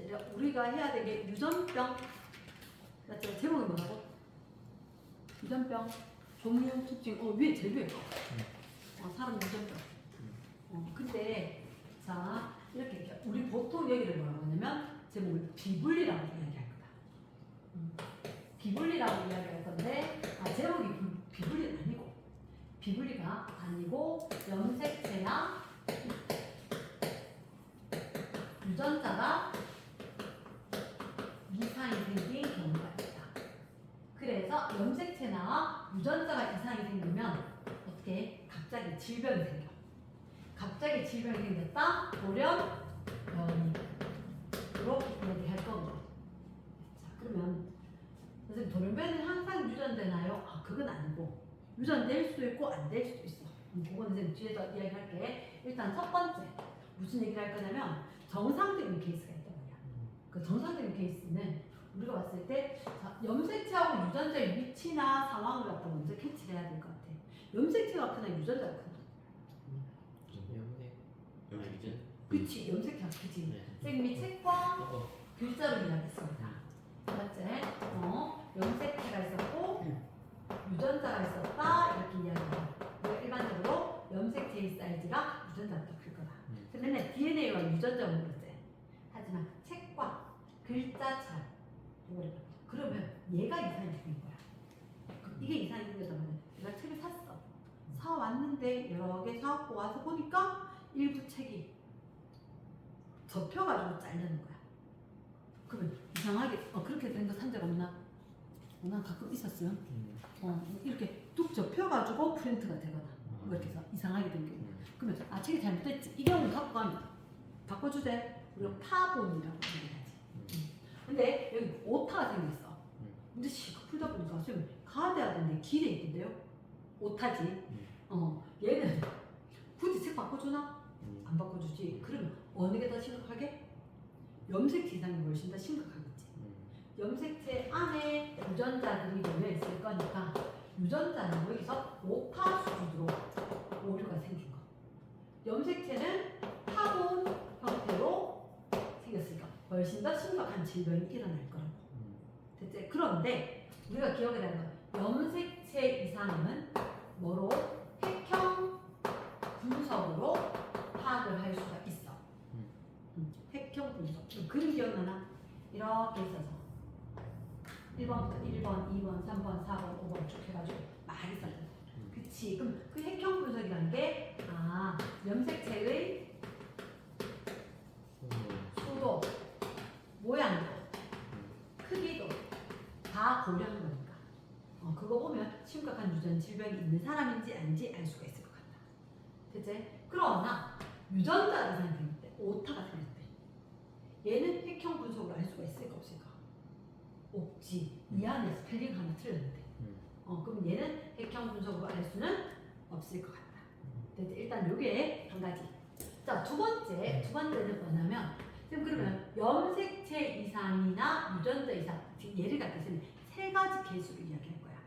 자, 우리가 해야 되게 유전병. 맞죠? 제목이 뭐라고? 유전병 종류 특징. 위에 제일 위에 거. 사람 유전병. 근데 자 이렇게 우리 보통 여기를 뭐라고 하냐면 제목을 비분리라고 이야기할 거다. 비분리라고 이야기할 건데 제목이 비분리는 아니고 비분리가 아니고 염색체나 유전자가 이상이 생긴 경우가 있다. 그래서 염색체나 유전자가 이상이 생기면 어떻게 갑자기 질병이 생겨. 갑자기 질병이 생겼다. 돌연변이로 얘기할 겁니다. 자, 그러면 선생님 돌연변이는 항상 유전되나요? 그건 아니고 유전될 수도 있고 안 될 수도 있어. 그거는 선생님 뒤에서 이야기할게. 일단 첫 번째 무슨 얘기를 할 거냐면 정상적인 케이스가 있단 말이야. 그 정상적인 케이스는 우리가 봤을 때 염색체하고 유전자의 위치나 상황을 갖다 먼저 캐치를 해야 될 것 같아. 염색체가 크나 유전자가 크나? 염색. 그치, 염색체가 크지. 선생님이 책과 글자로 이야기했습니다. 맞지? 염색체가 있었고 유전자가 있었다 이렇게 이야기해요. 우리가 일반적으로 염색체의 사이즈가 유전자보다 클 거다. 근데 맨날 DNA와 유전자만 그랬지. 하지만 책과 글자처럼 그러면 얘가 이상이 생긴 거야. 이게 이상이 생겼다면 내가 책을 샀어. 사왔는데 여러 개 사갖고 와서 보니까 일부 책이 접혀가지고 자르는 거야. 그러면 이상하게 그렇게 된 거 산 적 없나? 난 가끔 있었어요. 이렇게 뚝 접혀가지고 프린트가 되거나 뭐 이렇게 해서 이상하게 된 경우. 그러면 책이 잘못됐지. 이 경우는 갖고 가면 바꿔주세. 우리가 타본이라고 얘기하지. 근데 여기 오타가 생겼어. 근데 시급 풀다 보니까 선생님 가대야 되는데 길에 있던데요? 오타지. 얘는 굳이 책 바꿔주나? 안 바꿔주지. 그러면 어느 게 더 심각하게? 염색체 이상이 훨씬 더 심각하겠지. 염색체 안에 유전자들이 놓여 있을 거니까 유전자는 여기서 오타 수준으로 오류가 생긴 거. 염색체는 타본 형태로 생겼으니까 훨씬 더 심각한 질병이 일어날 거라고. 됐지? 그런데 우리가 기억해야 하는 건 염색체 이상은 뭐로? 핵형 분석으로 파악을 할 수가 있어. 핵형 분석. 그림 기억나나? 이렇게 있어서 1번부터 1번, 2번, 3번, 4번, 5번 쭉 해가지고 많이 써요. 그치? 그럼 그 핵형 분석이라는 게 염색체의 수도, 모양도, 크기도 다 고려한 거니까 그거 보면 심각한 유전 질병이 있는 사람인지 아닌지 알 수가 있을 것 같다. 됐지? 그러나 유전자 이상이 생길 때, 오타가 생길 때 얘는 핵형 분석으로 알 수가 있을까 없을까? 없지. 이 안에 스펠링 하나 틀렸는데 그럼 얘는 핵형 분석으로 알 수는 없을 것 같다. 됐지? 일단 요게 한 가지. 자, 두 번째는 뭐냐면 지금 그러면 염색체 이상이나 유전자 이상, 예를 갖겠으면 세 가지 케이스로 이야기할 거야.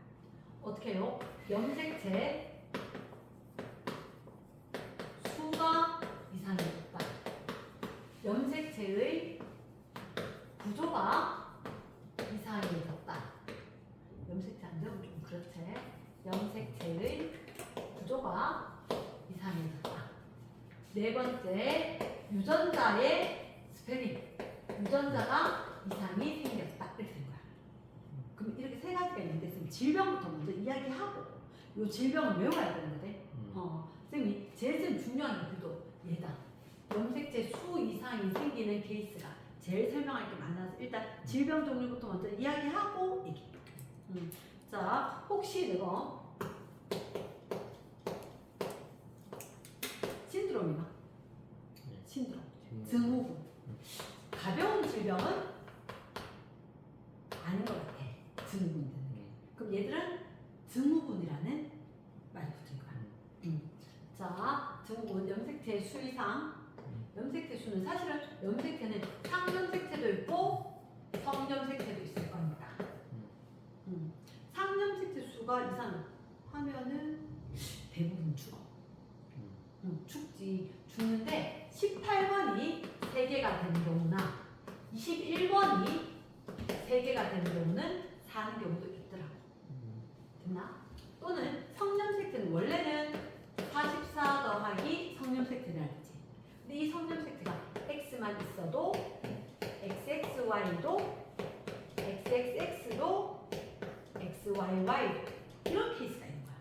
어떻게 해요? 염색체 수가 이상해졌다. 염색체의 구조가 이상해졌다. 염색체 안 되면 좀 그렇지. 염색체의 구조가 이상해졌다. 네 번째, 유전자의 스펠링. 유전자가 이상이 생겼다. 이렇게 된 거야. 그럼 이렇게 세 가지가 있는데 질병부터 먼저 이야기하고 이 질병을 외워야 되는 거대. 선생님이 제일 중요한 게 그래도 얘다. 염색체 수 이상이 생기는 케이스가 제일 설명할 게 많아서 일단 질병 종류부터 먼저 이야기하고 얘기. 자, 혹시 내가 신드롬이나 신드롬, 증후군, 가벼운 질병은 아닌 것 같아. 증후군 되는 게. 그럼 얘들은 증후군이라는 말이 붙은 거야. 자, 증후군, 염색체 수 이상. 염색체 수는 사실은 염색체는 상염색체도 있고 성염색체도 있을 겁니다. 상염색체 수가 이상하면은 대부분 죽어. 죽지. 죽는데 18번이 3개가 되는 경우나 20 되는 경우는 4는 경우도 있더라고. 됐나? 또는 성념 섹트는 원래는 44 더하기 성념 섹트를 알지. 근데 이 성념 섹트가 x만 있어도 xxy도 xxx도 xyy 이런 케이스가 있는 거야.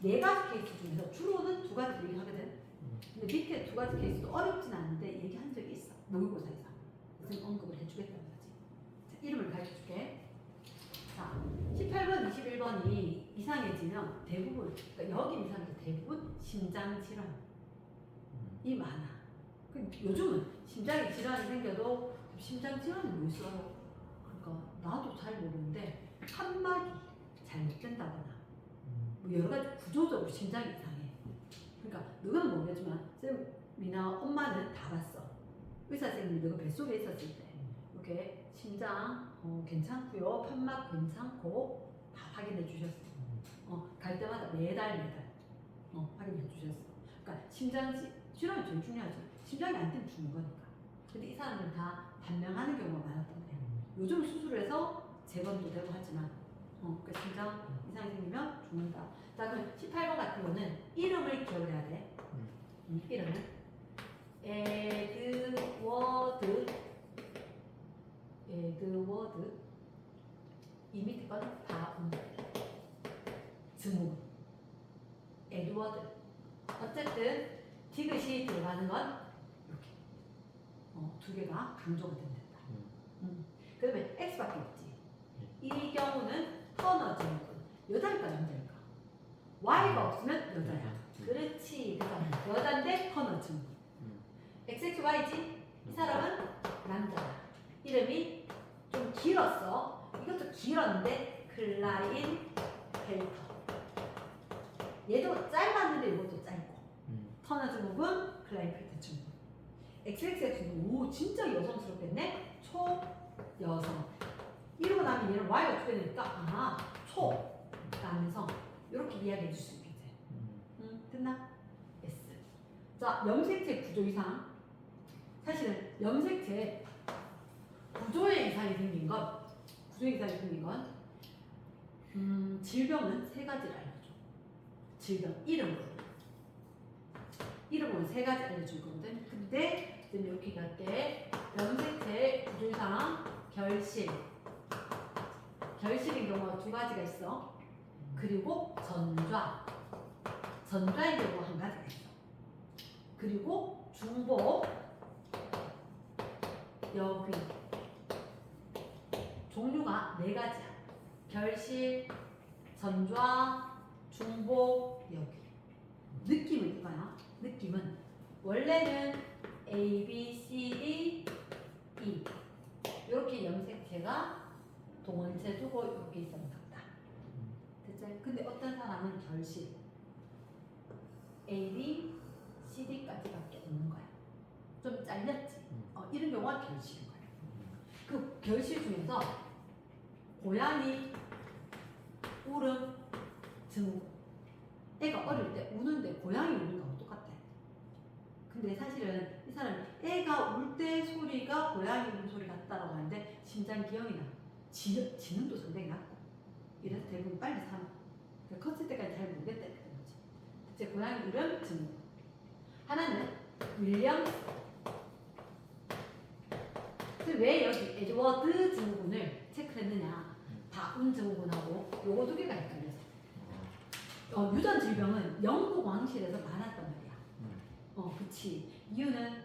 네 가지 케이스 중에서 주로는 두 가지 얘기하거든. 근데 밑에 두 가지 케이스도 어렵진 않은데 얘기한 적이 있어. 모의고사에서. 그래서 언급을 해주겠다는 거지. 자, 이름을 가르쳐줄게. 자, 18번, 21번이 이상해지면 대부분, 그러니까 여기 이상해서 대부분 심장 질환이 많아. 요즘은 심장에 질환이 생겨도 심장 질환이 뭐 있어요? 그러니까 나도 잘 모르는데 판막이 잘못된다거나 뭐 여러 가지 구조적으로 심장이 이상해. 그러니까 너는 모르겠지만 쌤이나 엄마는 다 봤어. 의사 선생님이 너가 뱃속에 있었을 때 이렇게 심장 괜찮고요, 판막 괜찮고 다 확인해 주셨어. 갈 때마다 매달 확인해 주셨어. 그러니까 심장 질환이 제일 중요하지. 심장이 안 뛰면 죽는 거니까. 근데 이 사람들은 다 반명하는 경우가 많았단 말이야. 요즘 수술을 해서 재건도 되고 하지만 그러니까 심장 이상이 생기면 죽는다. 자, 그럼 18번 같은 거는 이름을 기억을 해야 돼. 이름을 에드워드 이 밑에 건 다 증후 에드워드. 어쨌든 디귿이 들어가는 건 이렇게 두 개가 강조가 된다. 그러면 X밖에 없지. 이 경우는 터너 증후군. 여자일까 남자일까? Y가 없으면 여자야. 그렇지. 그러니까 여자인데 터너 증후군. XXY지? 이 사람은 남자야. 이름이 좀 길었어. 이것도 길었는데 클라인 헬터. 얘도 짧았는데 이것도 짧고. 터너 증후군, 클라인 헬터 증후군. XXX는 오 진짜 여성스럽겠네. 초여성. 이러고 나면 얘는 Y가 어떻게 되니까 초라면서 이렇게 이야기해 줄 수 있겠지. 됐나? S. 자, 염색체 구조 이상. 사실은 염색체 구조의 이상이 생긴 건 질병은 세 가지를 알려줘. 질병 이름은 세 가지 알려줄 거거든. 근데 지금 이렇게 갈게. 염색체 구조 이상 결실인 경우가 두 가지가 있어. 그리고 전좌의 경우가 한 가지가 있어. 그리고 중복, 여귀. 종류가 네 가지야. 결실, 전좌, 중복, 여귀. 느낌은 이거야. 느낌은 원래는 A, B, C, D, E 이렇게 염색체가 동원체 두고 이렇게 있으면 같다. 됐지? 근데 어떤 사람은 결실 A, B, C, D까지밖에 없는 거야. 좀 잘렸지. 이런 경우가 결실인 거야. 그 결실 중에서 고양이, 울음, 증후. 애가 어릴 때 우는데 고양이 우는 거하고 똑같아. 근데 사실은 이 사람이 애가 울 때 소리가 고양이 우는 소리 같다라고 하는데 심장 기형이 나. 지능도 상당히 낮고. 이래서 대부분 빨리 사망. 컸을 때까지 잘 모르겠다 이렇게 된 거지. 대체 고양이 울음, 증후. 하나는 윌리엄스. 왜 여기 에드워드 증후군을 체크를 했느냐. 다운 증후군하고 요거 두 개가 헷갈려서. 유전 질병은 영국 왕실에서 많았단 말이야. 그치. 이유는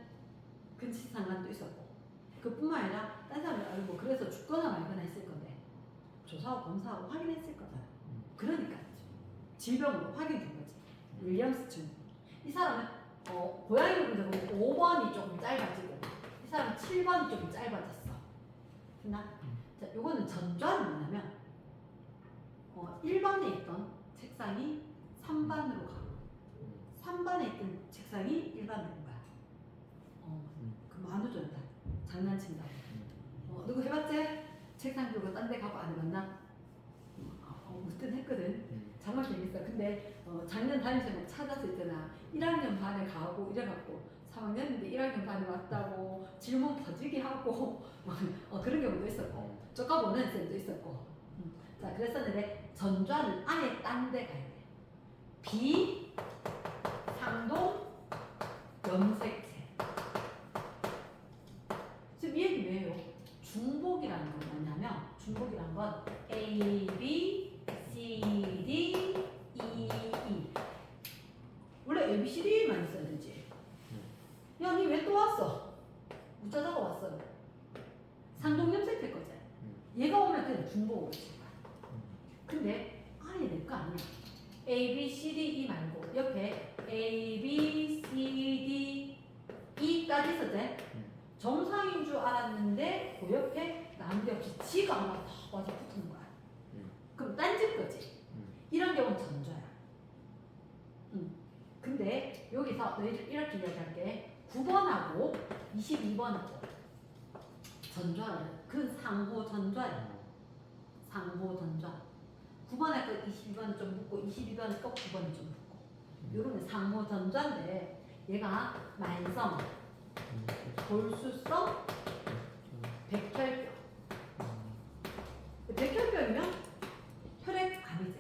근치상관도 있었고. 그뿐만 아니라 딴 사람이 알고 그래서 죽거나 말거나 했을 건데 조사하고 검사하고 확인했을 거다. 그러니까 질병으로 확인된 거지. 윌리엄스 증후군. 이 사람은 고양이 보면 5번이 조금 짧아지고 이 사람은 7번이 조금 짧아졌어. 됐나? 자, 요거는 전좌는 뭐냐면 1번에 있던 책상이 3반으로 가고 3반에 있던 책상이 1반으로 온 거야. 그 만우절다. 장난친다고. 누구 해봤지? 책상 들고 딴 데 가고 안 해봤나? 무튼 했거든. 정말 재밌어. 근데 작년 다니면서 찾아서 있잖아. 1학년 반에 가고 이래갖고 3학년인데 1학년 반에 왔다고 질문 퍼지게 하고 그런 경우도 있었고 쪼까보는 쌤도 있었고 자 그랬었는데 전좌는 아예 딴 데 가야 돼. 비, 상동, 염색체. 지금 이 얘기 왜요? 중복이라는 건 뭐냐면 중복이라는 건 A, B, C, D, E, E. 원래 A, B, C, D만 있어야 되지. 야, 니 왜 또 왔어? 무짜자가 왔어. 상동 염색체 거지. 얘가 오면 그냥 중복으로 칠 거야. 근데 아예 내 거 아니야. A, B, C, D, E 말고 옆에 A, B, C, D, E까지 있었지? 정상인 줄 알았는데 그 옆에 난데없이 지가 하나 다 와서 붙는 거야. 그럼 딴집 거지. 이런 경우는 전좌야. 근데 여기서 너희들 이렇게 이야기할게. 9번하고 22번하고 전좌는 그 상호 전좌야. 상호 전좌. 9번에 그 22번은 좀 묻고 22번은 꼭 9번이 좀 묻고. 요런 상호 전좌인데 얘가 만성, 골수성, 백혈병. 백혈병이면 혈액암이지.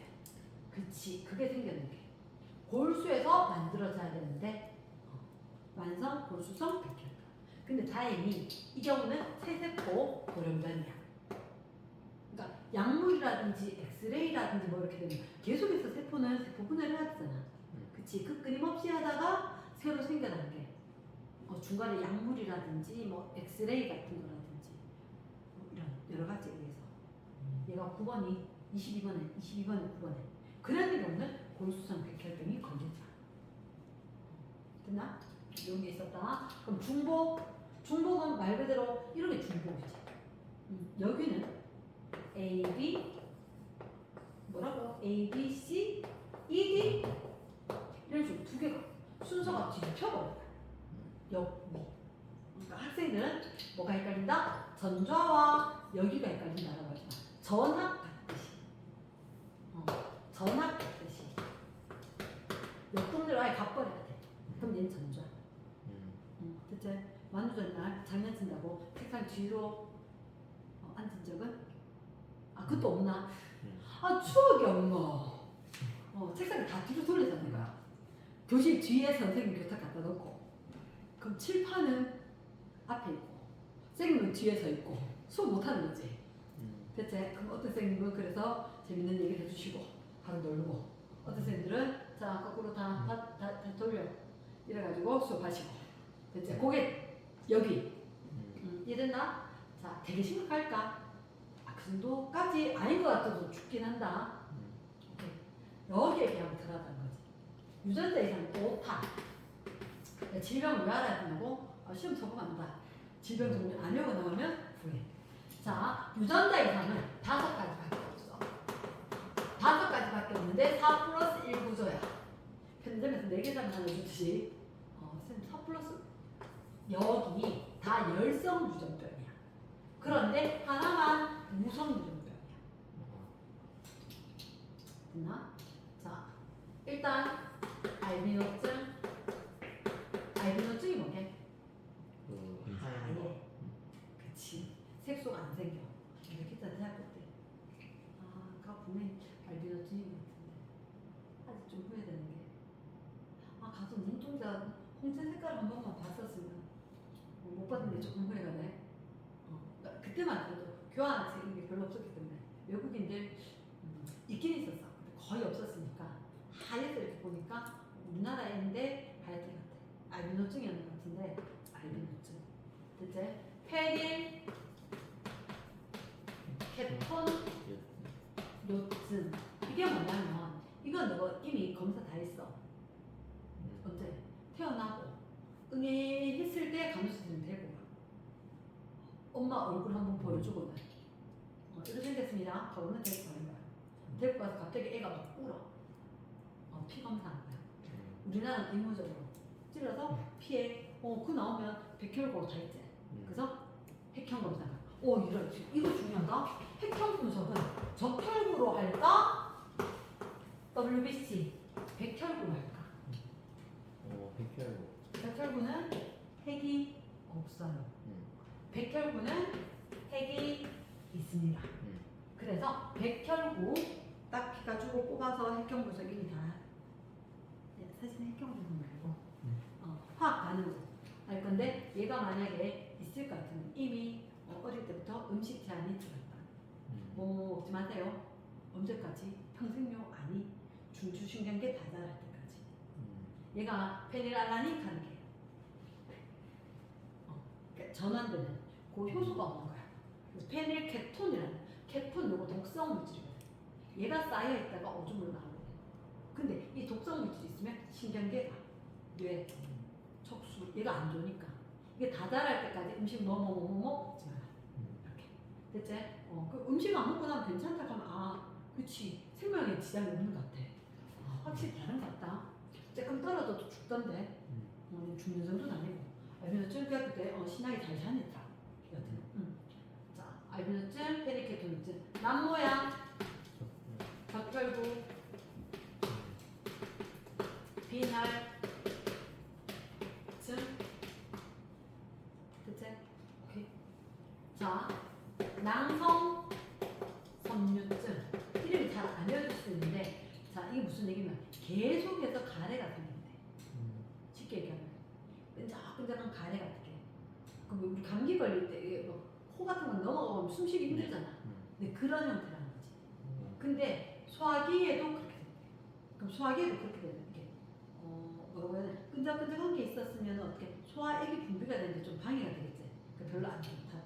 그치. 그게 생겼는 게. 골수에서 만들어져야 되는데 만성, 골수성, 백혈병. 근데 다행히 이 경우는 세세포 돌연변이야. 그러니까 약물이라든지 엑스레이라든지 뭐 이렇게 되면 계속해서 세포는 세포 분해를 해야 되잖아. 그치. 그 끊임없이 하다가 새로 생겨난 게 중간에 약물이라든지 뭐 엑스레이 같은 거라든지 뭐 이런 여러 가지에 의해서 얘가 9번이 22번에 9번에 그런 경우는 골수성 백혈병이 걸리죠. 됐나? 이런 게 있었다. 그럼 중복은 말 그대로 이런 게 중복이지. 여기는 A, B 뭐라고? A, B, C, E, D 이런 식으로 두 개가 순서가 뒤집혀버려요. 여기. 그러니까 학생들은 뭐가 헷갈린다? 전좌와 여기가 헷갈린다라고 하지만 전학 같듯이. 전학 같듯이. 옆 동네로 아예 가버려야 돼. 그럼 얘는 전좌. 대체 만우절 날 장난친다고 책상 뒤로 앉은 적은? 그것도 없나? 추억이 없노. 책상을 다 뒤로 돌려잡는 거야. 교실 뒤에 선생님 교탁 갖다 놓고 그럼 칠판은 앞에 있고 선생님은 뒤에 서 있고 수업 못하는 거지. 대체 그럼 어떤 선생님은 그래서 재밌는 얘기를 해주시고 바로 놀고 어떤 선생님들은 자 거꾸로 다 돌려 이래가지고 수업하시고 대체 그게 여기 이랬나? 자 되게 심각할까? 그 정도까지 아닌 것 같아도 죽긴 한다. 여기에 그냥 들어가는 거지. 유전자 이상 오타. 질병을 왜 알아야 되냐고? 시험 적응한다. 질병 종류 안 외우고 나오면 후회. 자, 유전자 이상은 5가지밖에 없어. 5가지밖에 없는데 4 플러스 1 구조야. 편의점에서 4개장 하나 주듯이 선생님 4 플러스 여기 다 열성 유전병이야. 그런데 하나만 무성 유전병이야. 됐나? 자, 일단 알비노증. 알비노증이 뭐게? 아예. 그치. 색소가 안 생겨. 이렇게 했잖아, 대학교 때. 그거 분명히 알비노증인 것 같은데. 아직 좀 후회되는 게. 가서 눈동자 홍채 색깔 한 번만 봤었으면 못 받은 게 조금 후회가 돼. 그때만 그래도 교환학생 이게 별로 없었기 때문에 외국인들 있긴 있었어. 근데 거의 없었으니까 하얗게 이렇게 보니까 우리나라인데 하얗게 같아. 알비노증이었는 것 같은데 알비노증. 대체 페닐 케톤 요증 이게 뭐냐면 이건 너 이미 검사 다 했어. 언제? 태어나고 응애했을 때 간호사들은 데리고 가. 엄마 얼굴 한번 보여주고는 이렇게 생겼습니다. 그러면 데리고 가는 거야. 데리고 가서 갑자기 애가 막 울어. 피 검사하는 거야. 우리나라는 의무적으로 찔러서 피에 그 나오면 백혈고로 다 있지. 그래서 핵형 검사가 이런 이거 중요하다. 핵형 분석은 적혈구로 할까? WBC 백혈구로 할까? 백혈구. 백혈구는 핵이 없어요. 백혈구는 핵이 있습니다. 그래서 백혈구 딱 해가지고 뽑아서 핵형 분석이 다 사실 핵형 분석 말고 화학 반응으로 할 건데 얘가 만약에 있을 것 같으면 이미 어릴 때부터 음식 제한이 들어갔다. 뭐 먹지 마세요. 언제까지? 평생용 아니 중추신경계 다 자랄 때까지. 얘가 페닐알라닌 카르게 그러니까 전환되는 그 효소가 없는 거야. 그래서 페닐케톤이라는 케톤 요거 독성 물질이거든. 얘가 쌓여 있다가 오줌으로 나오거든. 근데 이 독성 물질이 있으면 신경계가 뇌, 척수 얘가 안 좋으니까 이게 다 자랄 때까지 음식 먹지 마라. 이렇게 됐지? 그 음식 안 먹고 나면 괜찮다 하면 아 그치 생명에 지장이 없는 것 같아. 확실히 다른 것 같다. 조금 떨어져도 죽던데 죽는 정도는 아니고 알비노증 대학교 때 신학이 잘 다녔다. 여튼 자 알비노증, 페니케톤증 남모양 적혈구 비날증 됐지? 오케이. 자 낭성 섬유증 이름이 잘 안 알려질 수 있는데 자 이게 무슨 얘기냐면 계속해서 가래가 생긴대. 쉽게 얘기하면 끈적끈적한 가래가 생겨. 그럼 우리 감기 걸릴 때 코 같은 거 넘어가면 숨쉬기 힘들잖아. 근데 그런 형태라는 거지. 근데 소화기에도 그렇게 돼. 그럼 소화기에도 그렇게 되는 게 뭐라고 해야 되나? 끈적끈적한 게 있었으면 어떻게 소화액이 분비가 되는데 좀 방해가 되겠지. 별로 안 좋다.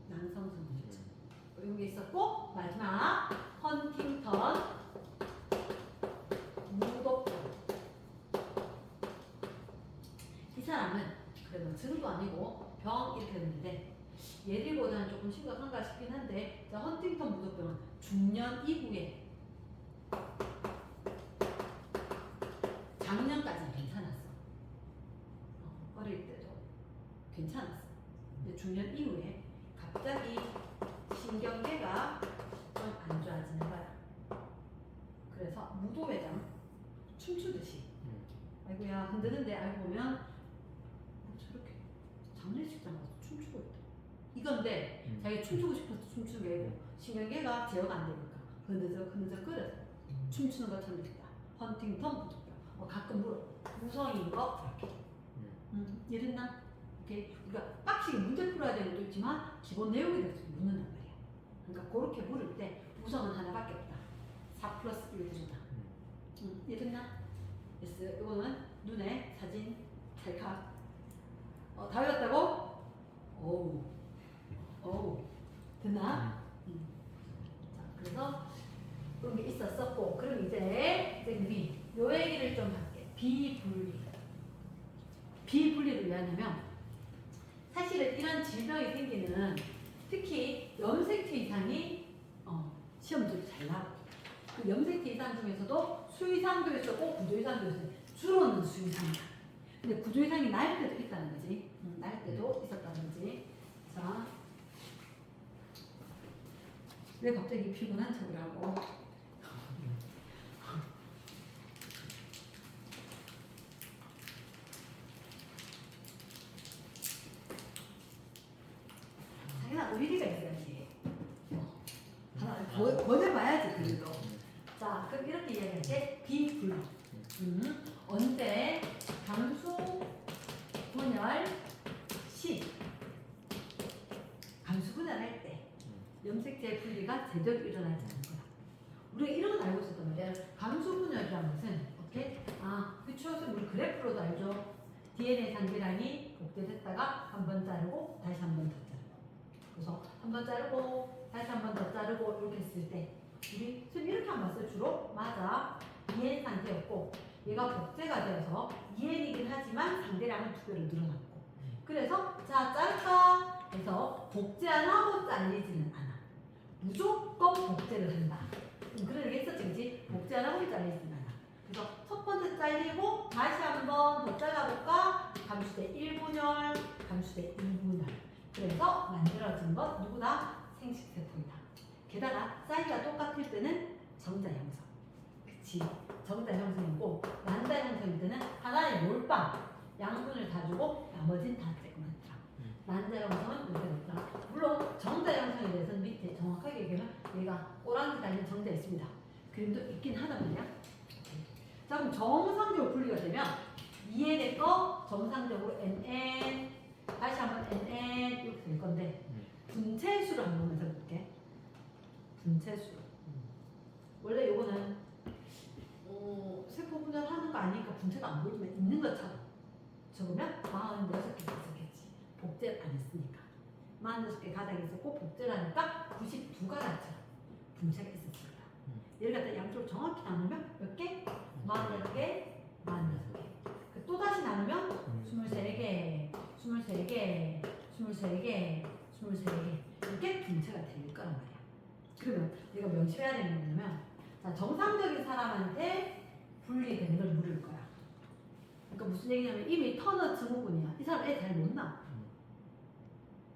낭성섬유증 이런 게 있었고 마지막 헌팅턴 무독병. 이 사람은 그래도 증도 아니고 병 이렇게 됐는데 얘들보다는 조금 심각한가 싶긴 한데 자, 헌팅턴 무독병은 중년 이후에 작년까지는 괜찮았어. 어릴 때도 괜찮았어. 근데 중년 이후에 갑자기 신경계가 좀 안 좋아지는 거야. 그래서 무도회장 춤추듯이 아이고야 흔드는데 알고 보면 저렇게 장례식장 가서 춤추고 있다. 이건데 자기가 춤추고 싶어서 춤추는 게 아니고 신경계가 제어가 안 되니까 흔들적거려서 춤추는 것처럼 됐다. 헌팅턴 무도병. 가끔 물어. 무성인 거 이렇게. 이랬나? 오케이. 그러니까 빡시게 문제 풀어야 되는 것도 있지만 기본 내용에 대해서 묻는단 말이야. 그러니까 그렇게 물을 때 무성은 하나밖에 없다. 4 플러스 1 해준다. 이랬나? yes. 이거는 눈에 사진 찰칵. 다 외웠다고? 오우. 됐나? 자, 그래서 그런 게 있었었고, 그럼 이제 우리 요 얘기를 좀 할게. 비분리. 비분리를 왜 하냐면, 사실은 이런 질병이 생기는 특히 염색체 이상이 시험들이 잘 나와. 그 염색체 이상 중에서도 수이상도 있었고 구조이상도 있었고 주로는 수이상이다. 근데 구조이상이 날 때도 있다는 거지. 날 때도 있었다는 거지. 자, 왜 갑자기 피곤한 척을 하고? 자기가 의리가 있어야지. 보내봐야지 그래도. 자, 그럼 이렇게 이야기할게. 비분리. 언제 강수 분열 시 강수 분열할 때 염색체 분리가 제대로 일어나지 않는 거야. 우리가 이런 건 알고 있었단 말이야. 강수 분열이라는 것은 어떻게? 그쵸? 우리 그래프로도 알죠. DNA 상기란이 복제됐다가 한 번 자르고 다시 한 번 더 자르고. 그래서 한 번 자르고 다시 한 번 더 자르고 이렇게 했을 때 우리 지금 이렇게 안 봤어요. 주로 맞아. EN 상태였고 얘가 복제가 되어서 EN이긴 하지만 상대량은 2배로 늘어났고 그래서 자 자를까 해서 복제 안 하고 잘리지는 않아. 무조건 복제를 한다. 그런 얘기 했었지 그치? 복제 안 하고 잘리지는 않아. 그래서 첫 번째 잘리고 다시 한 번 더 잘라볼까? 감수대 1분열, 감수대 2분열. 그래서 만들어진 것 누구다? 생식세포이다. 게다가 사이즈가 똑같을 때는 정자 형성. 그치? 정자 형성이고 난자 형성일 때는 하나의 몰빵. 양분을 다 주고 나머지는 다 쬐끄맣더라. 만자 형성은 이렇게 됐더라. 물론 정자 형성에 대해서는 밑에 정확하게 얘기하면 얘가 오랑지 달린 정자 있습니다. 그림도 있긴 하단 말이야. 자 그럼 정상적으로 분리가 되면 2n의 거 정상적으로 nn 다시 한번 nn 이렇게 될 건데 분체수를 한번 해볼게. 분체수. 원래 요거는 세포 분열하는 거 아니니까 분체가 안 보이면 있는 것처럼 적으면 46개 있었겠지. 복제를 안 했으니까. 46개 가닥이 있었고 복제를 하니까 92가닥처럼 분체가 있었습니다. 얘를 갖다 양쪽으로 정확히 나누면 몇 개? 46개, 46개. 또다시 나누면 23개, 23개, 23개, 23개. 이게 분체가 될 거란 말이야. 그러면 내가 명심해야 되는 게 뭐냐면 자, 정상적인 사람한테 분리되는 걸 물을 거야. 그러니까 무슨 얘기냐면 이미 터너 증후군이야. 이 사람 애 잘 못 낳아.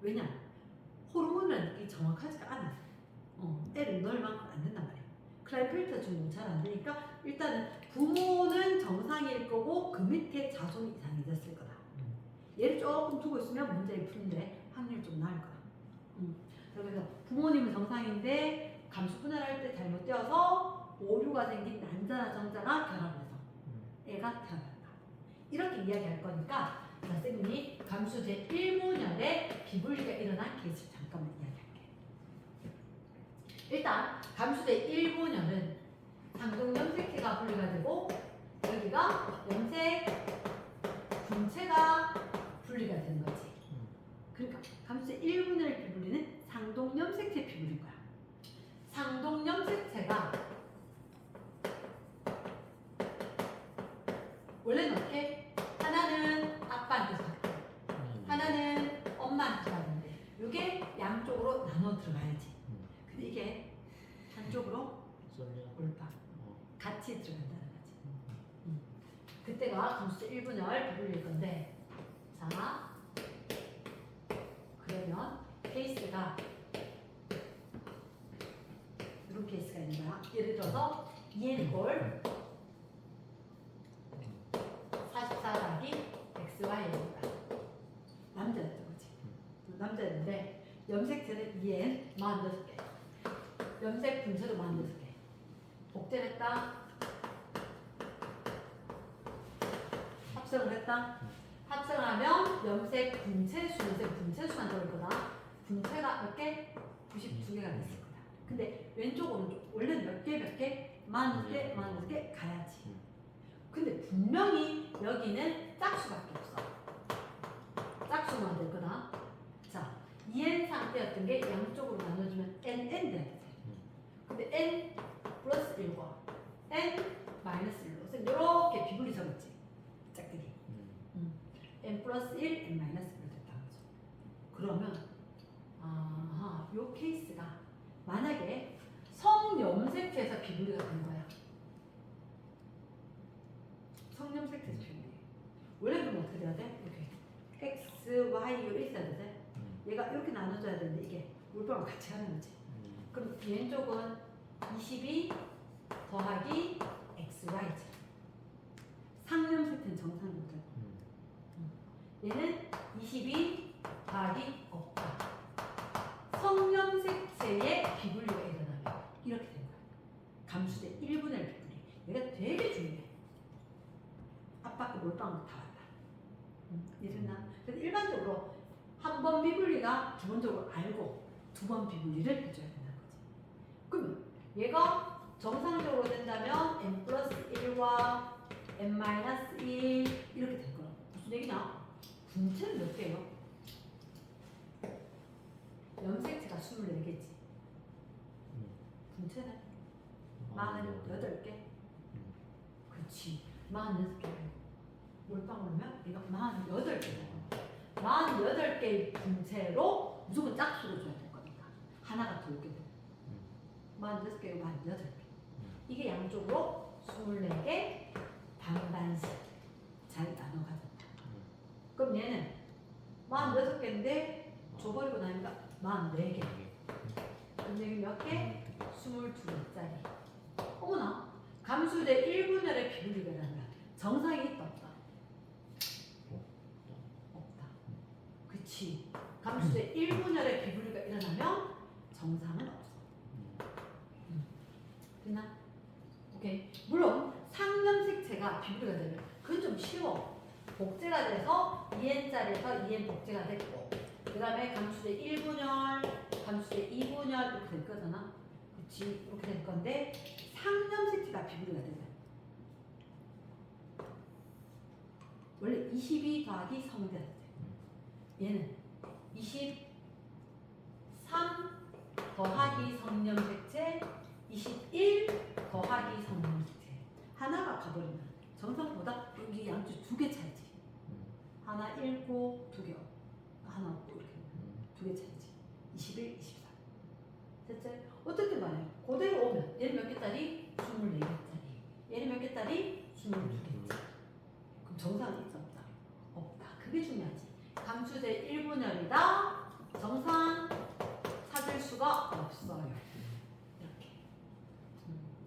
왜냐? 호르몬이라는 게 정확하지가 않아서 애를 넣을 만큼 안 된단 말이야. 클라이펠터 증후군 잘 안 되니까 일단은 부모는 정상일 거고 그 밑에 자손이 이상해졌을 거다. 얘를 조금 두고 있으면 문제를 푸는데 확률이 좀 나을 거야. 그래서 부모님은 정상인데 감수 분할할 때 잘못되어서 오류가 생긴 난자나 정자가 결합해서 애가 태어난다. 이렇게 이야기할 거니까 선생님이 감수 제1분열에 비분리가 일어난 케이스를 잠깐만 이야기할게. 일단 감수 제1분열은 상동 염색체가 분리가 되고 여기가 염색 분체가 분리가 되는 거지. 그러니까 감수 제1분열 비분리는 상동 염색체 비분리인 거야. 상동 염색체가 원래는 어떻게? 하나는 아빠한테 갔고 하나는 엄마한테 갔는데 이게 양쪽으로 나눠 들어가야지. 근데 이게 한쪽으로 올바 같이 들어간다는 거지. 그때가 감수 제1분열 비분리일 건데 자 그러면 케이스가 이런 케이스가 있는 거야. 예를 들어서 2n 꼴 44 XY인 거야. 남자였던 거지. 남자였는데 염색체는 2n 46개. 염색 분체도 46개. 복제를 했다. 합성을 했다. 합성하면 염색 분체수만 들어올 거다. 분체가 몇 개? 92개가 됐을 거다. 근데 왼쪽 오른쪽 원래는 몇 개? 46개 가야지. 근데 분명히 여기는 짝수밖에 없어. 짝수만 될 거다. 자, 2n 상태였던 게 양쪽으로 나눠주면 nn 돼야 돼. 근데 n 플러스 1과 n 마이너스 1로 그래서 이렇게 비분리 적었지. 짝들이. n 플러스 1, n 마이너스 1로 됐다는 거죠. 그러면 요 케이스가 만약에 성염색체에서 비분리가 된 거야. 성염색체에서 비분리. 원래 그러면 어떻게 돼야 돼? 이렇게 x, y 이렇게 있어야 돼. 얘가 이렇게 나눠져야 되는데 이게 물방울 같이 가는 거지. 그럼 왼쪽은 22 더하기 x, y지. 상염색체는 정상이거든. 얘는 22 더하기 없다. 성염색체의 비분리가 일어나면 이렇게 된 거야. 감수대 1분의 비분리. 얘가 되게 중요해. 앞바퀴 몰빵으로 다 왔다. 이랬나? 그래서 일반적으로 한 번 비분리가 기본적으로 알고 두 번 비분리를 해줘야 된다는 거지. 그러면 얘가 정상적으로 된다면 n 플러스 1와 n 마이너스 1 이렇게 될 거야. 무슨 얘기냐? 분체는 몇 개예요? 염색체가 24개지. 분체는 48개. 그렇지. 46개. 몰빵으로면 얘가 48개다. 48개의 분체로 무조건 짝수를 줘야 될 거니까. 하나가 더 오게 돼. 46개가 48개. 이게 양쪽으로 24개 반반씩 잘 나눠 가졌다. 그럼 얘는 46개인데 줘버리고 나니까 44개. 그럼 여기 몇 개? 22개짜리. 어머나. 감수대 1분열의 비분리가 나면 정상이 있다 없다? 감수의 일분열의 비분리가 일어나면 정상은 없어. 됐나? 오케이. 물론 상염색체가 비분리가 되면 그건 좀 쉬워. 복제가 돼서 2n짜리에서 2n 복제가 됐고, 그 다음에 감수의 1분열, 감수의 2분열 이렇게 될 거잖아. 그치? 이렇게 될 건데 상염색체가 비분리가 되잖아. 원래 22 더하기 성이 돼야 돼. 얘는 23 더하기 성염색체, 21 더하기 성염색체. 하나가 가버리면 정상보다 여기 양쪽 2개 차이지. 하나 1, 9, 2개. 하나 없고 이렇게 2개 차이지. 21, 24. 됐지? 어떻게 봐요? 그대로 오면 얘는 몇 개짜리? 24개짜리. 얘는 몇 개짜리? 22개짜리. 그럼 정상이 있어 없다? 없다. 그게 중요하지. 감수제 1분열이다. 정상 찾을 수가 없어요. 이렇게.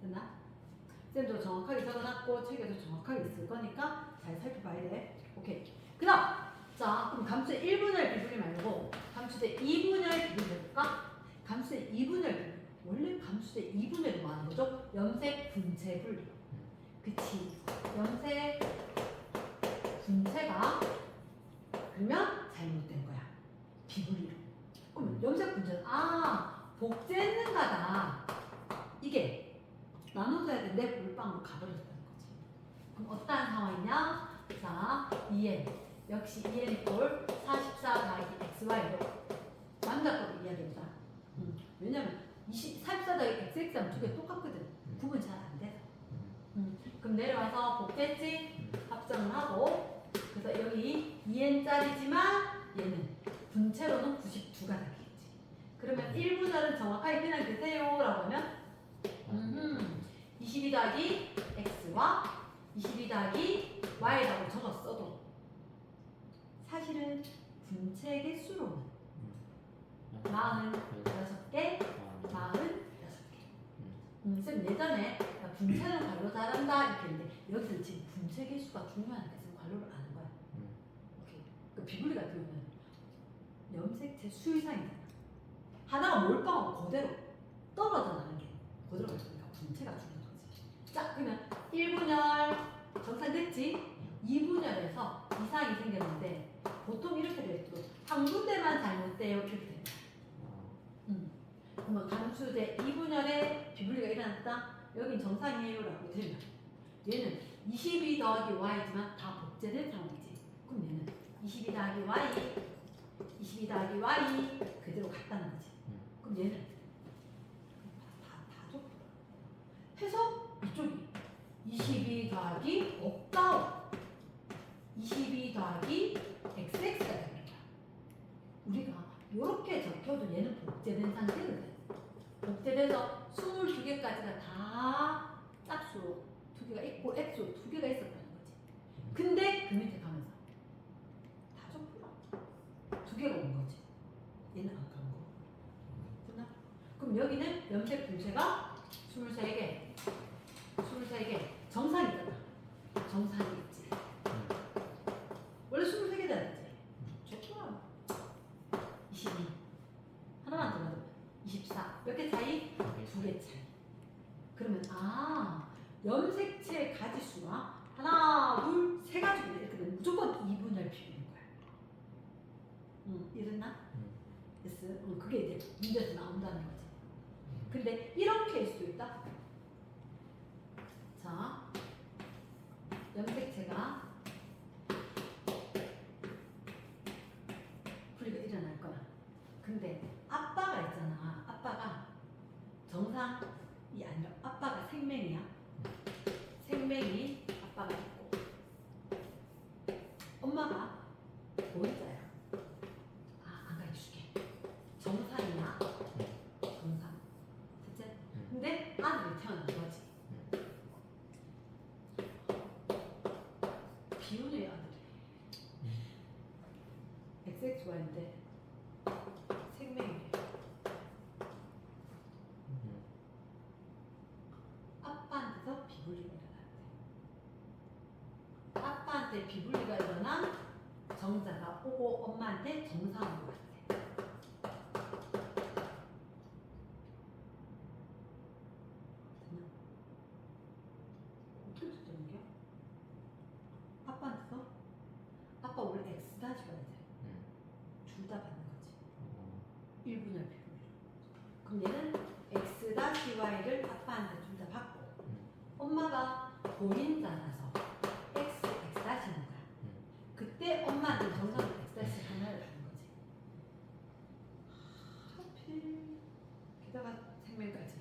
됐나? 쌤도 정확하게 적어놨고 책에도 정확하게 있을 거니까 잘 살펴봐야 돼. 오케이. 그 다음. 자, 그럼 감수의 1분열 비분리 말고 감수의 2분열 비분리 해볼까? 감수의 2분열 비분리. 원래 감수의 2분열이 뭐 하는 거죠? 염색 분체 분리. 그치. 염색 분체가 그러면 잘못된 거야. 비분리로. 그럼 염색 분체는 복제했는가다. 이게 나눠서 해야 돼. 내 물방으로 가버렸다는 거지. 그럼 어떠한 상황이냐? 자, 2n. 역시 2n 이꼴 44 더하기 xy로 남자거로 이야기합니다. 왜냐면 44 더하기 xx하면 두 개 똑같거든. 구분 잘 안 돼서. 그럼 내려와서 복제했지? 합정을 하고, 그래서 여기 2n짜리지만 얘는 분체로는 92가 되겠지. 그러면 1분열은 정확하게 그냥 되세요 라고 하면 22 더하기 x와 22 더하기 y라고 적었어도 사실은 분체 개수로는 46개, 46개. 쌤 예전에 분체는 관로 잘한다 이렇게 했는데 여기서 지금 분체 개수가 중요하니까 지금 관로를 아는 거야. 오케이. 그 비분리 같은 경우는 염색체 수 이상이잖아. 하나가 몰빵하고 그대로 떨어져 나가는 게 그대로 갔으니까 분체가 중요한 거지. 자, 그러면 1분열 정상됐지? 2분열에서 이상이 생겼는데 보통 이렇게 돼 있고 한 군데만 잘못돼요 이렇게 됩니다. 그러면 감수대 2분열에 비분리가 일어났다. 여긴 정상이에요라고 들으면 얘는 22 더하기 y지만 다 복제된 상황이지. 그럼 얘는 22 더하기 y, 22 더하기 y 그대로 같다는 거지. 그럼 얘는 다 줘. 해서 이쪽이 22 더하기 없다. 22 더하기 xx가 됩니다. 우리가 이렇게 적혀도 얘는 복제된 상태거든. 복제돼서 22개까지가 다 짝수 2개가 있고 x수 2개가 있었다는 거지. 근데 그 밑에 가면서 다 적구나. 2개가 온 거지. 얘는 안 간 거. 됐나? 그럼 여기는 염색 분체가 23개. 23개. 정상이잖아. 정상이 있지. 원래 23개 돼야 되지. 좋구나. 22. 하나만 더 넣어도 24. 몇 개 차이? 2개 차이. 그러면 염색체 가지수가 하나, 둘, 세 가지고 이렇게 되면 무조건 2분열 비율인 거야. 이랬나? 됐어. 그게 이제 문제에서 나온다는 거지. 근데 이런 케이스도 있다. 자, 염색체가 분리가 일어날 거야. 근데 아빠가 있잖아. 아빠가 정상이 아니라 아빠가 생명이야. 생명이 아빠가 있고 엄마가 보호자야. 안 가르쳐줄게. 정상이야. 정상. 됐지? 근데 아들이 태어난 거지. 비운의 아들이. XXY인데 생명이래. 아빠한테서 비분리가 일어났대. 아빠한테 비분리가 일어난 정자가 오고 엄마한테 정상으로 갔대. 어떻게 되는 게? 아빠한테서 아빠 원래 X 다시 봐야 돼. 둘 다 받는 거지. 1분열 비분율. 그럼 얘는 X 다시 Y를 아빠한테 둘 다 받고 엄마가 본인 따라서 X 다시 하는 거야. 그때 엄마한테 정상으로 X 다시 하나를 주는 거지. 하필 게다가 생명까지.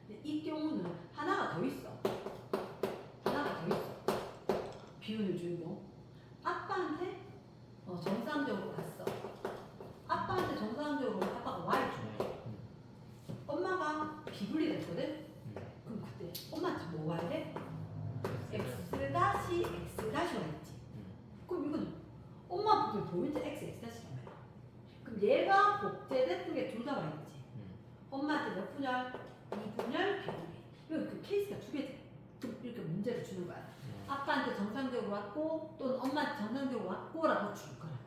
근데 이 경우는 하나가 더 있어. 하나가 더 있어. 비운을 주고 아빠한테 정상적으로 왔어. 아빠한테 정상적으로 아빠가 Y 줘. 엄마가 비분리 됐거든? 그럼 그때 엄마한테 뭐 와야 돼? X 다시 와야지. 그럼 이건 엄마 부분 보이지 X 다시란 말이야. 그럼 얘가 복제됐던 게 둘 다 와야지. 엄마한테 몇 분열? 2분열, 비분리. 이거 그 케이스가 두 개 돼. 그럼 이렇게 문제를 주는 거야. 아빠한테 정상적으로 왔고 또는 엄마한테 정상적으로 왔고라고 줄 거야.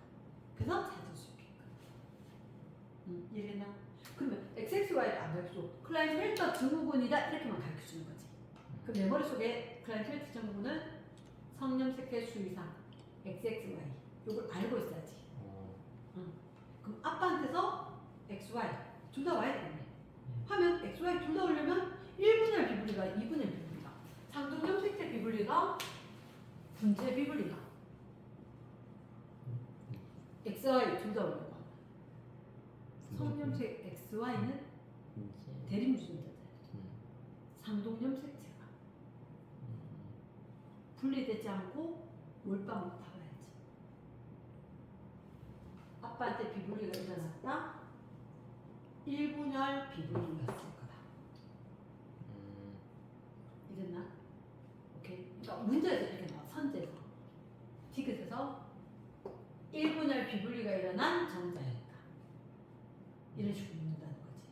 그래서 찾을 수 있게끔. 이해됐나? 그러면 XXY를 안 가르쳐줘. 클라인펠터 증후군이다 이렇게만 가르쳐주는 거지. 그럼 내 머릿속에 클라인펠터 증후군은 성념색계 수이상 XXY 이걸 알고 있어야지. 그럼 아빠한테서 XY 둘 다 와야 되겠네. 하면 XY 둘 다 오려면 1분의 비분리가 2분의 비분리가 상등념색계 비분리가 분체 비분리가 XY 둘 다 오려고 성념색 XY는 대립유전자들 상동염색체가 분리되지 않고 몰빵으로 타봐야지. 아빠한테 비분리가 일어났다. 1분열 비분리가 있을 거다. 이랬나? 오케이. 그러니까 문제에서 이렇게 나와. 선제에서 디귿에서 1분열 비분리가 일어난 정자였다. 이런 식으로 묻는다는 거지.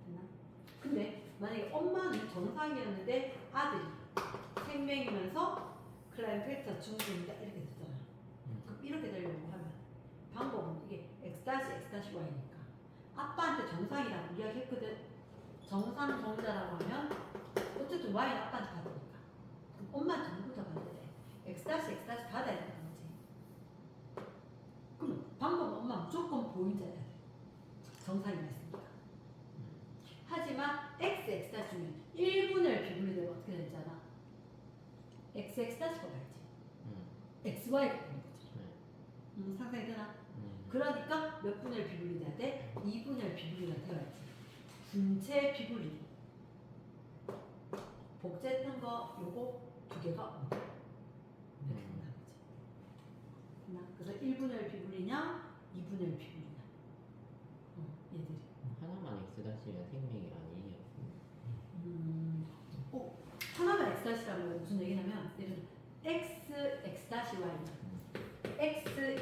됐나? 근데 만약에 엄마는 정상이었는데 아들이 생명이면서 클라인펠터 증후군이다 이렇게 되잖아. 그럼 이렇게 되려고 하면 방법은 이게 X-Y니까 아빠한테 정상이라고 이야기했거든. 정상 정자라고 하면 어쨌든 Y는 아빠한테 받으니까 그럼 엄마한테 누구부터 받아야 돼? X-X 받아야 되는 거지. 그럼 방법은 엄마 무조건 보인자야 돼. 정상이 있으니까. 하지만 XX 주면 1분열 비분리되면 어떻게 되잖아. XX-가 가야지. XY가 되는 거지. 상상이 되나? 그러니까 몇 분열 비분리 돼야 돼? 2분열 비분리가 되어야지. 분체 비분리. 복제했던 거 요거 두 개가 없다. 이렇게 된다는 거지. 그래서 1분열 비분리냐 2분열 비분리냐. 얘들이. 하나만 X-가 생명이 아니에요. 하나가 X-라는 무슨 얘기냐면 예를 들어 X-Y는 X-Y는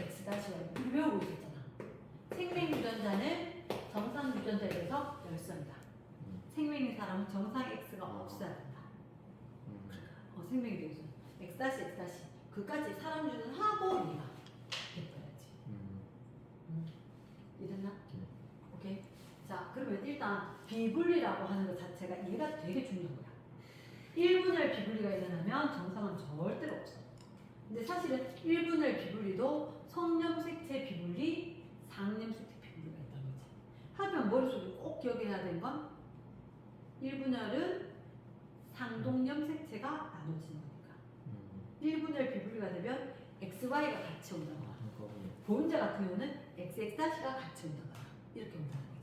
우리 외우고 있었잖아. 생명 유전자는 정상 유전자에 대해서 열선이다. 생명인 사람은 정상 X가 없어야 된다. 생명에 대해서 X-X 그까지 사람 유전자 하고 얘가 됐어야지. 이랬나? 오케이. 자, 그러면 일단 비분리라고 하는 것 자체가 얘가 되게 중요한 거야. 1분열 비분리가 일어나면 정상은 절대로 없어. 근데 사실은 1분열 비분리도 성념색체 비분리, 상념색체 비분리가 있다는 거지. 하지만 머릿속에 꼭 기억해야 되는 건 1분열은 상동염색체가 나눠지는 거니까. 1분열 비분리가 되면 XY가 같이 온다는 거야. 보임자 같은 경우는 XX-가 같이 온다는 거야. 이렇게 온다는 거지.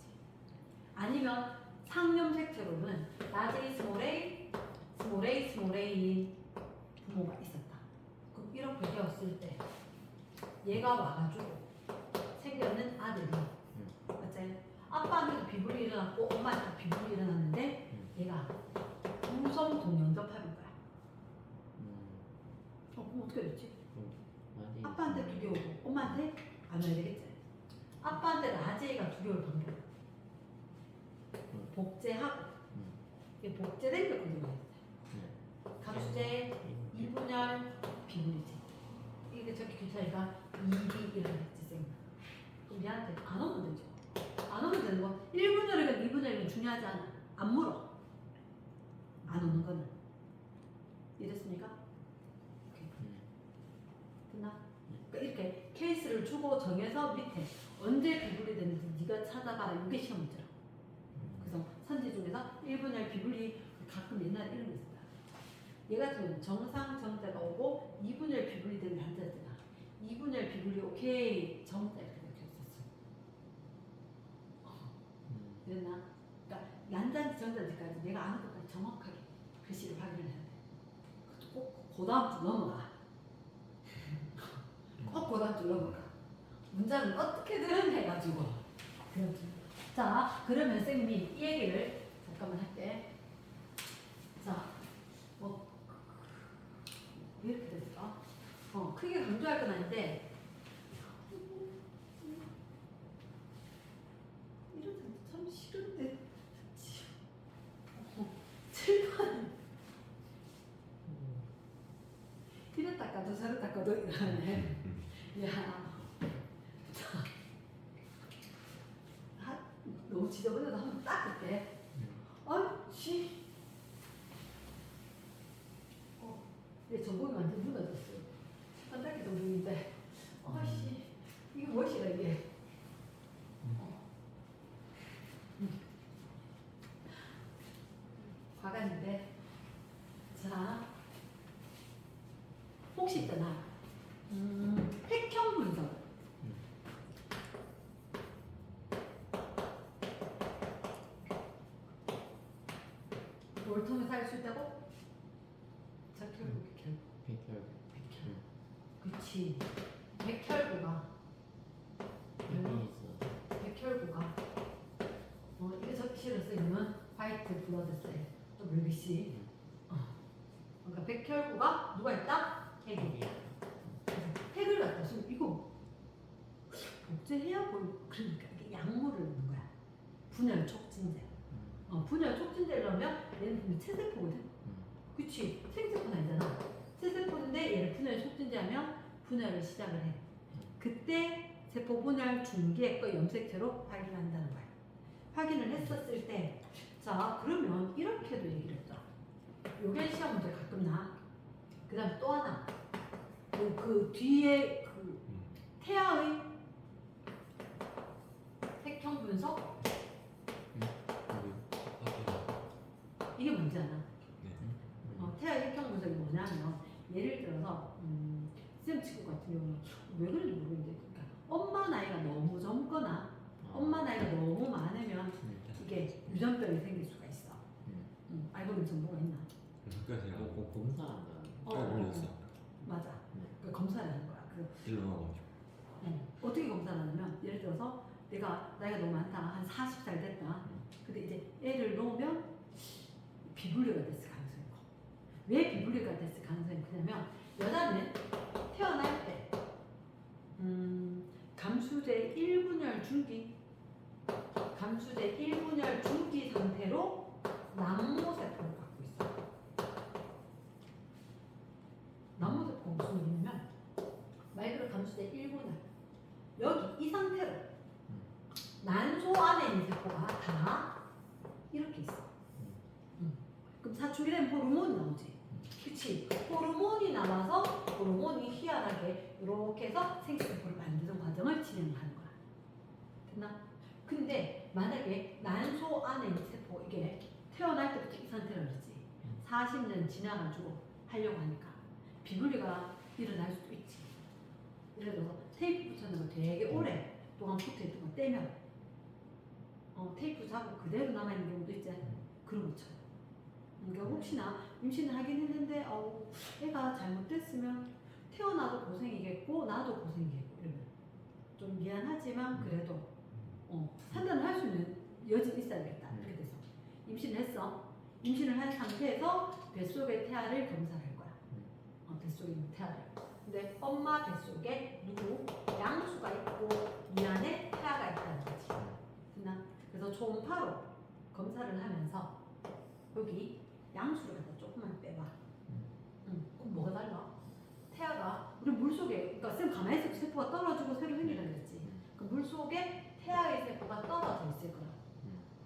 아니면 상염색체로는 라지 스몰 a인 부모가 있었다. 그럼 이렇게 되었을 때 얘가 와가지고 생겼는 아들이 맞아요? 아빠한테도 비분리 일어났고 엄마한테도 비분리 일어났는데 얘가 우성 동영접하는 거야. 그럼 어떻게 됐지? 아빠한테 두 개 오고 엄마한테 안 와야 되겠지? 아빠한테 라지가 두 개 올 방법. 복제하고 이게 복제된 게 건드려야 돼. 갑주제 2분열 비분리제. 이게 저렇게 귀찮으니까 2B 이런 지생. 그럼 얘한테 안 오면 되죠. 안 오면 되는 거. 1분열이건 2분열이건 중요하지 않아. 안 물어. 안 오는 거는. 정해서 밑에 언제 비분리 됐는지 네가 찾아봐라. 이게 시험 문제라고. 그래서 선지 중에서 1분열 비분리 가끔 옛날에 이런 거 있었다. 얘 같은 경우는 정상 정자가 오고 2분열 비분리 되는 한자잖아. 2분열 비분리 오케이 정자 이렇게 적혀있었어. 그랬나? 그러니까 난자인지 정자인지까지 내가 아는 것까지 정확하게 글씨를 확인을 해야 돼. 그것도 꼭 고다음 주 넘어가. 꼭 고다음 주 넘어가. 문장은 어떻게든 해가지고. 자, 그러면 선생님이 이 얘기를 잠깐만 할게. 자, 뭐 이렇게 됐을까? 크게 강조할 건 아닌데 이런 거 참 싫은데. 7번 이래 닦아도 저래 닦아도 이러네. 야, 너무 지저분해서 한번 닦을게. 아이씨. 얘 전복이 완전 무너졌어. 한 닦기 전복인데. 아이씨. 이게 무엇이라 이게. 과간인데. 자. 혹시 있잖아. 획형 분석. 뭘 통해서 할 수 있다고? 적혈구, 백혈. 그치. 백혈구가. 백혈구가. 이게 적기 싫어서 있는 화이트 블러드 셀. 또 WBC. 그러니까 백혈구가 누가 있다? 핵이. 핵을 갖다 쓰면 이거 복제해야 보이고 그러니까 이게 약물을 넣는 거야. 분열 촉진제. 분열 촉진제를 넣으면 얘는 체세포거든. 그치? 생세포는 아니잖아. 체세포인데 얘를 분열 촉진제하면 분열을 시작을 해. 그때 세포 분열 중기액과 염색체로 확인한다는 거야. 확인을 했었을 때, 자 그러면 이렇게도 얘기를 했더라. 요게 시험 문제 가끔 나. 그 다음 또 하나. 그 뒤에 그 태아의 핵형 분석? 이게 뭔지 알아? 태아의 핵형 분석이 뭐냐면 예를 들어서 쌤 친구 같은 경우는 왜 그런지 모르겠는데 그러니까 엄마 나이가 너무 젊거나 엄마 나이가 너무 많으면 이게 유전병이 생길 수가 있어. 알고 있는 정보가 있나? 꼭 검사한다는. 몰랐어. 맞아. 그 검사를 하는 거야. 일로 나와가지고. 어떻게 검사를 하냐면 예를 들어서 내가 나이가 너무 많다. 한 40살 됐다. 근데 이제 애를 놓으면 비분리가 됐을 가능성이 있고. 왜 비분리가 됐을 가능성이 크냐면 여자는 태어날 때 감수제 1분열 중기 감수제 1분열 중기 상태로 남모세포를 갖고 있어. 남모세포가 무슨 의미냐면 말 그대로 감수제 1분열 여기 이 상태로 난소 안에 있는 세포가 다 이렇게 있어. 그럼 사춘기 되면 호르몬이 나오지. 그치? 호르몬이 나와서 호르몬이 희한하게 이렇게 해서 생체세포를 만드는 과정을 진행하는 거야. 됐나? 근데 만약에 난소 안에 있는 세포 이게 태어날 때부터 이 상태라 그러지. 40년 지나가지고 하려고 하니까 비분리가 일어날 수도 있지. 예를 들어서 테이프 붙여놓은 거 되게 오래 동안 붙어있던 거 떼면 테이프 자국 그대로 남아있는 경우도 있지. 그런 것처럼. 그러니까 혹시나 임신을 하긴 했는데 애가 잘못됐으면 태어나도 고생이겠고 나도 고생이겠고 이러면 좀 미안하지만 그래도 판단을 할 수 있는 여지는 있어야 되겠다. 이렇게 돼서 임신을 했어. 임신을 한 상태에서 뱃속의 태아를 검사할 거야. 뱃속에 있는 태아를. 근데 엄마 뱃속에 누구? 양수가 있고 이 안에 태아가 있다는 거지. 됐나? 그래서 초음파로 검사를 하면서 여기 양수를 갖다 조금만 빼봐. 그럼 뭐가 달라? 태아가 우리 물속에 그러니까 쌤 가만히 있을 때 세포가 떨어지고 새로 생기라고 그랬지. 그 물속에 태아의 세포가 떨어져 있을 거야.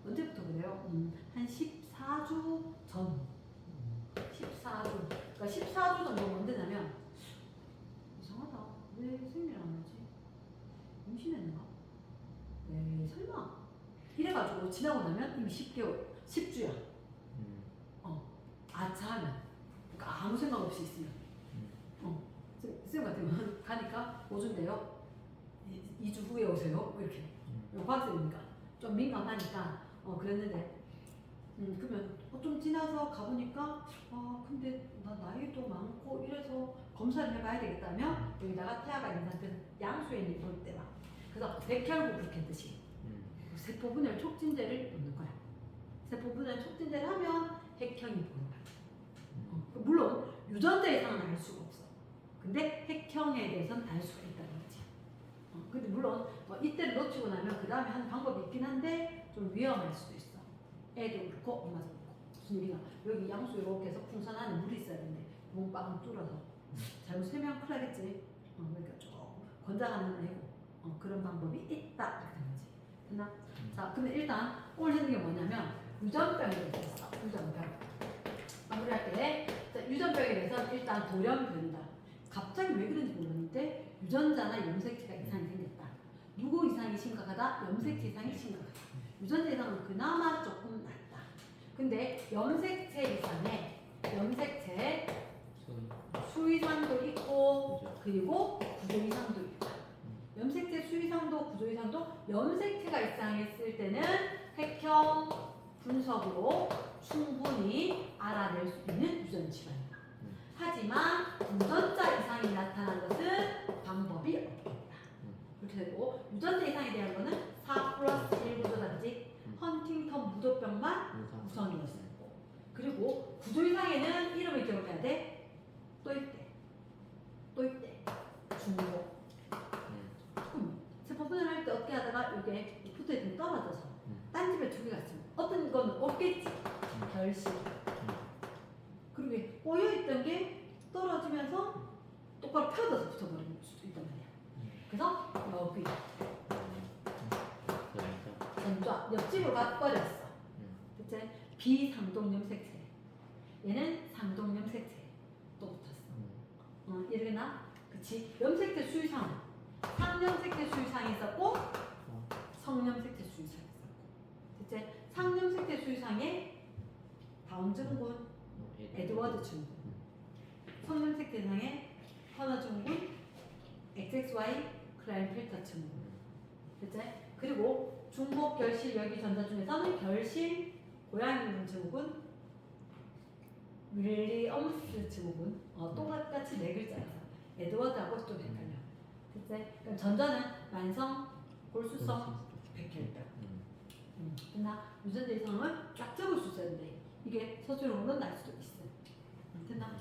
언제부터 그래요? 한 14주 전. 14주. 그러니까 14주 정도가 언제냐면 이상하다. 왜 생리를 안 하지? 설마 이래가지고 지나고 나면 이미 10개월 10주야. 아차하면 그러니까 아무 생각 없이 있으면 쌤 같으면 가니까 오준대요. 2주 후에 오세요. 뭐 이렇게 과학생이니까 좀 민감하니까 그랬는데 그러면 좀 지나서 가보니까 근데 나 나이도 많고 이래서 검사를 해봐야 되겠다면 여기다가 태아가 있는 상태는 양수인이 볼 때라 그래서 백혈구 그렇게 했듯이 세포분열 촉진제를 놓는 거야. 세포분열 촉진제를 하면 핵형이 보는 거야. 물론 유전자 이상은 알 수가 없어. 근데 핵형에 대해서는 알 수가 있다는 거지. 근데 물론 이때를 놓치고 나면 그 다음에 하는 방법이 있긴 한데 좀 위험할 수도 있어. 애도 그렇고 엄마도 그렇고. 무슨 얘기가 여기 양수 이렇게 해서 풍선 안에 물이 있어야 되는데 몸빵 뚫어서 잘못 세면 큰일 나겠지. 그러니까 조금 권장하는 애고 그런 방법이 있다 이렇게 되는 거지. 됐나? 자 그러면 일단 오늘 했는 게 뭐냐면 유전병에 대해서 했어. 유전병. 마무리할 때 유전병에 대해서 일단 돌연변이다. 갑자기 왜 그런지 모르는데 유전자나 염색체가 이상이 생겼다. 누구 이상이 심각하다? 염색체 이상이 심각하다. 유전자 이상은 그나마 조금 낫다. 근데 염색체 이상에 염색체 수이상도 있고 그리고 구조 이상도 있다. 염색체 수이상도 구조 이상도 염색체가 이상했을 때는 핵형 분석으로 충분히 알아낼 수 있는 유전 질환이다. 하지만 유전자 이상이 나타난 것은 방법이 없다. 이렇게 되고 유전자 이상에 대한 것은 4+1 구조단지 헌팅턴 무조병만 우선이었고 그리고 구조 이상에는 이름을 기억해야 돼. 또 있대. 또 있대. 중복. 세포 분열할 때 어떻게 하다가 이게 붙어있는 떨어져서 딴 집에 두 개가 있으면 어떤 건 없겠지. 결실. 그리고 꼬여있던 게 떨어지면서 똑바로 펴져서 붙어버리는 수도 있단 말이야. 그래서 여기 전좌 옆집으로 가버렸어. 그치? 비상동 염색체. 얘는 상동 염색체 또 붙었어. 이러나 그치? 염색체 수유상 상염색체 수유상이 있었고 성염색체 수유상이 있었고 그치? 상염색체 수유상에 다운 증후군 에드워드 증후군 성염색체 상에 허너 증후군 XXY 클라인펠터 증후군 그치? 그리고 중복 결실 여기 전자 중에서는 결실 고양이 증후군 윌리엄스 증후군 똑같이 네 글자라서 에드워드하고 좀 헷갈려. 그치? 그럼 전자는 만성 골수성 백혈병. 됐나? 유전자 이상을 쫙 적을 수 있었는데 이게 서술형으로 날 수도 있어. 됐나?